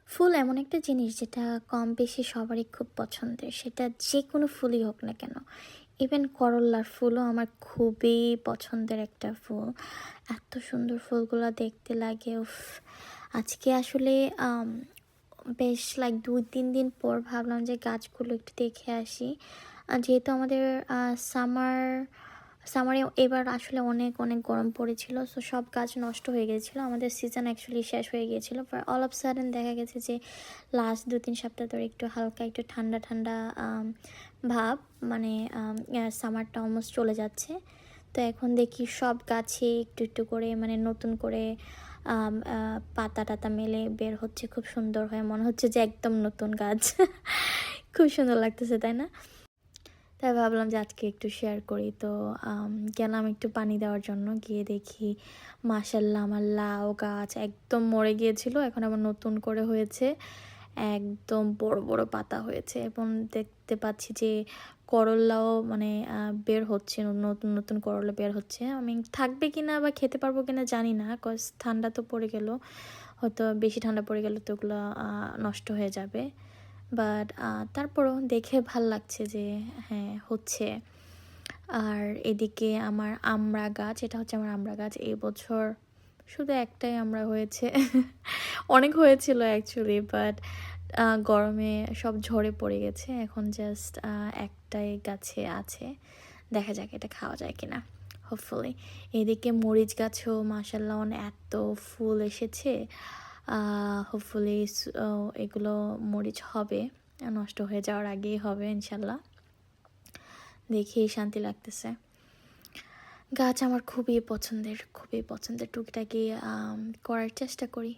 ফুল এমন একটা জিনিস যেটা কম বেশি সবারই খুব পছন্দের। সেটা যে কোনো ফুলই হোক না কেন। ইভেন করল্লার ফুলও আমার খুবই পছন্দের একটা ফুল। এত সুন্দর ফুলগুলো দেখতে লাগে, উফ! আজকে আসলে আম বেশ লাইক ২-৩ দিন পর ভাবলাম যে গাছগুলো একটু দেখে আসি। যেহেতু আমাদের সামারে এবার আসলে অনেক, অনেক গরম পড়েছিল। সো সব গাছ নষ্ট হয়ে গিয়েছিল। আমাদের সিজন অ্যাকচুয়ালি শেষ হয়ে গিয়েছিল। অল অফ সাডেন দেখা গেছে যে লাস্ট ২-৩ সপ্তাহ ধরে একটু হালকা একটু ঠান্ডা, ঠান্ডা ভাব, মানে সামারটা অলমোস্ট চলে যাচ্ছে। তো এখন দেখি সব গাছে একটু, একটু করে মানে নতুন করে পাতা-টাতা মেলে বের হচ্ছে খুব সুন্দর হয়ে। মনে হচ্ছে যে একদম নতুন গাছ। খুব সুন্দর লাগতেছে, তাই না? তাই ভাবলাম যে আজকে একটু শেয়ার করি। তো গেলাম একটু পানি দেওয়ার জন্য, গিয়ে দেখি মাশাআল্লাহ আমার লাউ গাছ একদম মরে গিয়েছিল, এখন আবার নতুন করে হয়েছে, একদম বড় বড় পাতা হয়েছে। এবং দেখতে পাচ্ছি যে করল্লাও মানে বের হচ্ছে, নতুন নতুন করলা বের হচ্ছে। আমি থাকবে কিনা বা খেতে পারবো কিনা জানি না, কজ ঠান্ডা তো পড়ে গেল, হয়তো বেশি ঠান্ডা পড়ে গেলে তো ওগুলো নষ্ট হয়ে যাবে। বাট তারপরও দেখে ভাল লাগছে যে হ্যাঁ হচ্ছে। আর এদিকে আমার আমড়া গাছ, এটা হচ্ছে আমার আমড়া গাছ। এই বছর শুধু একটাই আমড়া হয়েছে। অনেক হয়েছিল অ্যাকচুয়ালি, বাট গরমে সব ঝরে পড়ে গেছে। এখন জাস্ট একটাই গাছে আছে, দেখা যাক এটা খাওয়া যায় কিনা, হোপফুলি। এদিকে মরিচ গাছেও মাশাআল্লাহ এত ফুল এসেছে, হোপফুলি এগুলো মরিচ হবে, নষ্ট হয়ে যাওয়ার আগেই হবে ইনশাল্লাহ। দেখেই শান্তি লাগতেছে। গাছ আমার খুবই পছন্দের, খুবই পছন্দের। টুকিটাকি করার চেষ্টা করি।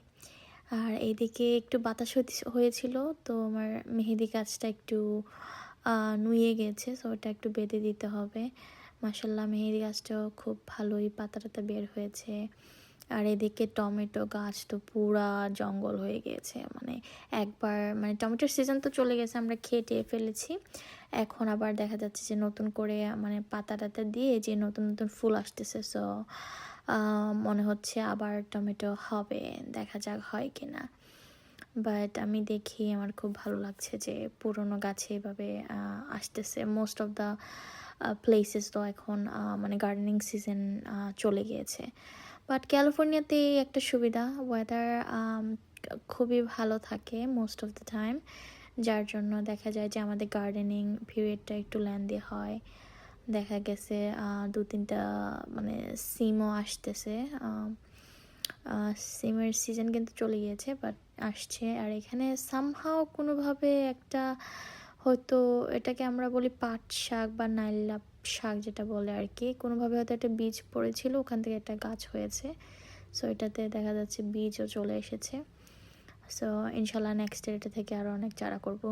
আর এইদিকে একটু বাতাস হয়েছিল, তো আমার মেহেদি গাছটা একটু নুয়ে গেছে, সো ওটা একটু বেঁধে দিতে হবে। মাশাআল্লাহ মেহেদি গাছটাও খুব ভালোই পাতা টাতা বের হয়েছে। আর এদিকে টমেটো গাছ তো পুরা জঙ্গল হয়ে গিয়েছে, মানে একবার মানে টমেটোর সিজন তো চলে গেছে, আমরা খেয়ে টেয়ে ফেলেছি। এখন আবার দেখা যাচ্ছে যে নতুন করে মানে পাতা টাতা দিয়ে যে নতুন নতুন ফুল আসতেছে। সো মনে হচ্ছে আবার টমেটো হবে, দেখা যাক হয় কি না। বাট আমি দেখি আমার খুব ভালো লাগছে যে পুরোনো গাছে এভাবে আসতেছে। মোস্ট অফ দ্য প্লেসেস তো এখন মানে গার্ডেনিং সিজন চলে গিয়েছে। বাট ক্যালিফোর্নিয়াতে একটা সুবিধা, ওয়েদার খুবই ভালো থাকে মোস্ট অফ দ্য টাইম, যার জন্য দেখা যায় যে আমাদের গার্ডেনিং পিরিয়ডটা একটু লেন্দি হয়। দেখা গেছে ২-৩টা মানে সিমও আসতেছে। সিমের সিজন কিন্তু চলে গিয়েছে, বাট আসছে। আর এখানে সামহাও কোনোভাবে একটা, হয়তো এটাকে আমরা বলি পাট শাক বা নাইলা শাক যেটা বলে আর কি, কোনোভাবে হয়তো একটা বীজ পড়েছিল, ওখান থেকে একটা গাছ হয়েছে। সো এটাতে দেখা যাচ্ছে বীজও চলে এসেছে। সো ইনশাল্লাহ নেক্সট ইয়ার এটা থেকে আরও অনেক চারা করব।